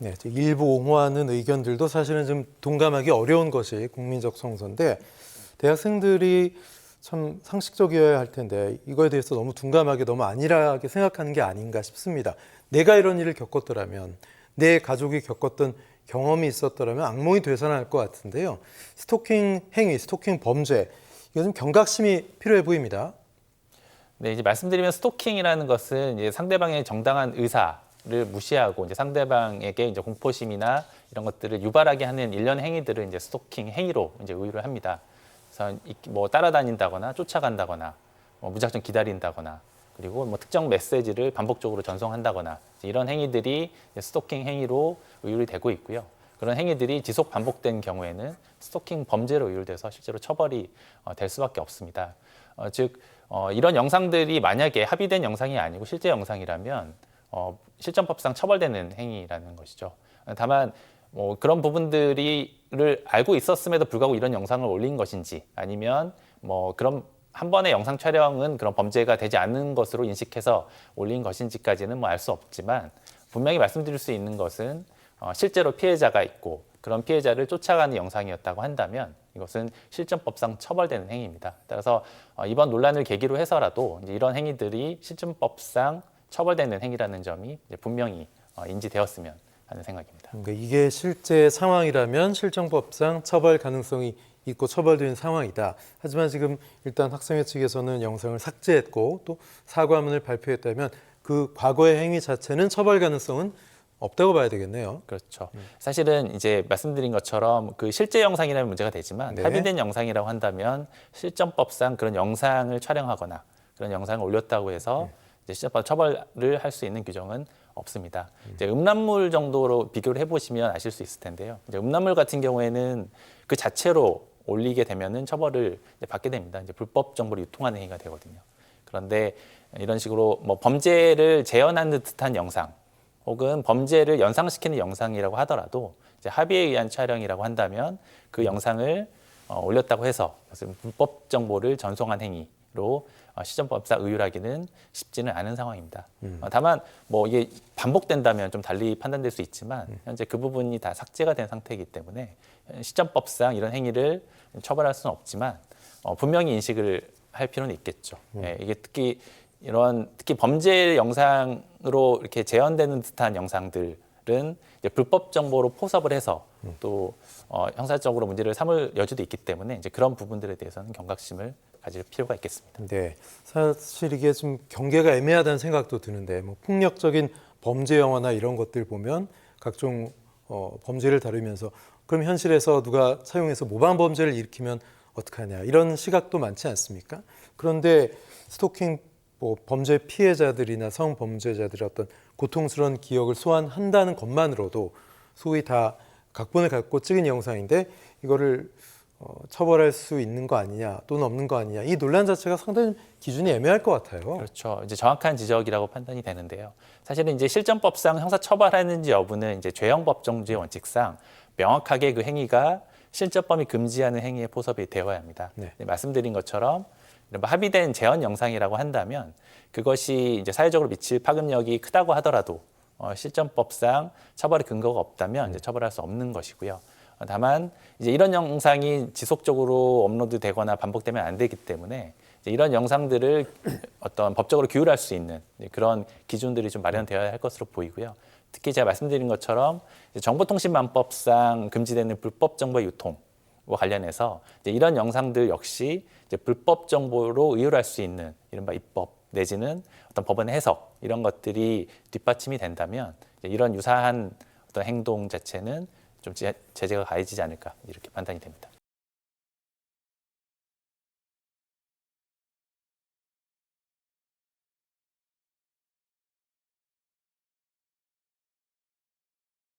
네, 일부 옹호하는 의견들도 사실은 좀 동감하기 어려운 것이 국민적 성서인데 대학생들이 참 상식적이어야 할 텐데 이거에 대해서 너무 둔감하게 너무 안일하게 생각하는 게 아닌가 싶습니다. 내가 이런 일을 겪었더라면 내 가족이 겪었던 경험이 있었더라면 악몽이 되살아날 것 같은데요. 스토킹 행위, 스토킹 범죄 이거 좀 경각심이 필요해 보입니다. 네, 이제 말씀드리면 스토킹이라는 것은 이제 상대방의 정당한 의사를 무시하고 이제 상대방에게 이제 공포심이나 이런 것들을 유발하게 하는 일련의 행위들을 이제 스토킹 행위로 이제 의유를 합니다. 그래서 뭐 따라다닌다거나 쫓아간다거나 뭐 무작정 기다린다거나 그리고 뭐 특정 메시지를 반복적으로 전송한다거나 이런 행위들이 이제 스토킹 행위로 의율이 되고 있고요. 그런 행위들이 지속 반복된 경우에는 스토킹 범죄로 의율돼서 실제로 처벌이 될 수밖에 없습니다. 즉 이런 영상들이 만약에 합의된 영상이 아니고 실제 영상이라면 실전법상 처벌되는 행위라는 것이죠. 다만 뭐 그런 부분들을 알고 있었음에도 불구하고 이런 영상을 올린 것인지 아니면 뭐 그런 한 번의 영상 촬영은 그런 범죄가 되지 않는 것으로 인식해서 올린 것인지까지는 뭐 알 수 없지만 분명히 말씀드릴 수 있는 것은 실제로 피해자가 있고 그런 피해자를 쫓아가는 영상이었다고 한다면 이것은 실전법상 처벌되는 행위입니다. 따라서 이번 논란을 계기로 해서라도 이제 이런 행위들이 실전법상 처벌되는 행위라는 점이 이제 분명히 인지되었으면 하는 생각입니다. 그러니까 이게 실제 상황이라면 실정법상 처벌 가능성이 있고 처벌되는 상황이다. 하지만 지금 일단 학생회 측에서는 영상을 삭제했고 또 사과문을 발표했다면 그 과거의 행위 자체는 처벌 가능성은 없다고 봐야 되겠네요. 그렇죠. 사실은 이제 말씀드린 것처럼 그 실제 영상이라면 문제가 되지만 네. 합의된 영상이라고 한다면 실전법상 그런 영상을 촬영하거나 그런 영상을 올렸다고 해서 이제 실전법 처벌을 할 수 있는 규정은 없습니다. 이제 음란물 정도로 비교를 해보시면 아실 수 있을 텐데요. 이제 음란물 같은 경우에는 그 자체로 올리게 되면은 처벌을 이제 받게 됩니다. 이제 불법 정보를 유통하는 행위가 되거든요. 그런데 이런 식으로 뭐 범죄를 재현하는 듯한 영상 혹은 범죄를 연상시키는 영상이라고 하더라도 이제 합의에 의한 촬영이라고 한다면 그 영상을 올렸다고 해서 불법 정보를 전송한 행위로 실전법상 의율하기는 쉽지는 않은 상황입니다. 다만 뭐 이게 반복된다면 좀 달리 판단될 수 있지만 현재 그 부분이 다 삭제가 된 상태이기 때문에 실전법상 이런 행위를 처벌할 수는 없지만 분명히 인식을 할 필요는 있겠죠. 예, 이게 특히 범죄 영상으로 이렇게 재현되는 듯한 영상들은 이제 불법 정보로 포섭을 해서 또 형사적으로 문제를 삼을 여지도 있기 때문에 이제 그런 부분들에 대해서는 경각심을 가질 필요가 있겠습니다. 네, 사실 이게 좀 경계가 애매하다는 생각도 드는데 뭐 폭력적인 범죄 영화나 이런 것들 보면 각종 범죄를 다루면서 그럼 현실에서 누가 사용해서 모방 범죄를 일으키면 어떡하냐 이런 시각도 많지 않습니까? 그런데 스토킹 범죄 피해자들이나 성범죄자들의 어떤 고통스러운 기억을 소환한다는 것만으로도 소위 다 각본을 갖고 찍은 영상인데 이거를 처벌할 수 있는 거 아니냐 또는 없는 거 아니냐 이 논란 자체가 상당히 기준이 애매할 것 같아요. 그렇죠. 이제 정확한 지적이라고 판단이 되는데요. 사실은 이제 실전법상 형사 처벌하는지 여부는 이제 죄형법정주의 원칙상 명확하게 그 행위가 실전법이 금지하는 행위에 포섭이 되어야 합니다. 네. 말씀드린 것처럼 합의된 재현 영상이라고 한다면 그것이 이제 사회적으로 미칠 파급력이 크다고 하더라도 실전법상 처벌의 근거가 없다면 이제 처벌할 수 없는 것이고요. 다만 이제 이런 영상이 지속적으로 업로드되거나 반복되면 안 되기 때문에 이제 이런 영상들을 어떤 법적으로 규율할 수 있는 그런 기준들이 좀 마련되어야 할 것으로 보이고요. 특히 제가 말씀드린 것처럼 정보통신망법상 금지되는 불법 정보의 유통과 관련해서 이제 이런 영상들 역시 이제 불법 정보로 의율할 수 있는 이른바 입법 내지는 어떤 법원의 해석 이런 것들이 뒷받침이 된다면 이제 이런 유사한 어떤 행동 자체는 좀 제재가 가해지지 않을까 이렇게 판단이 됩니다.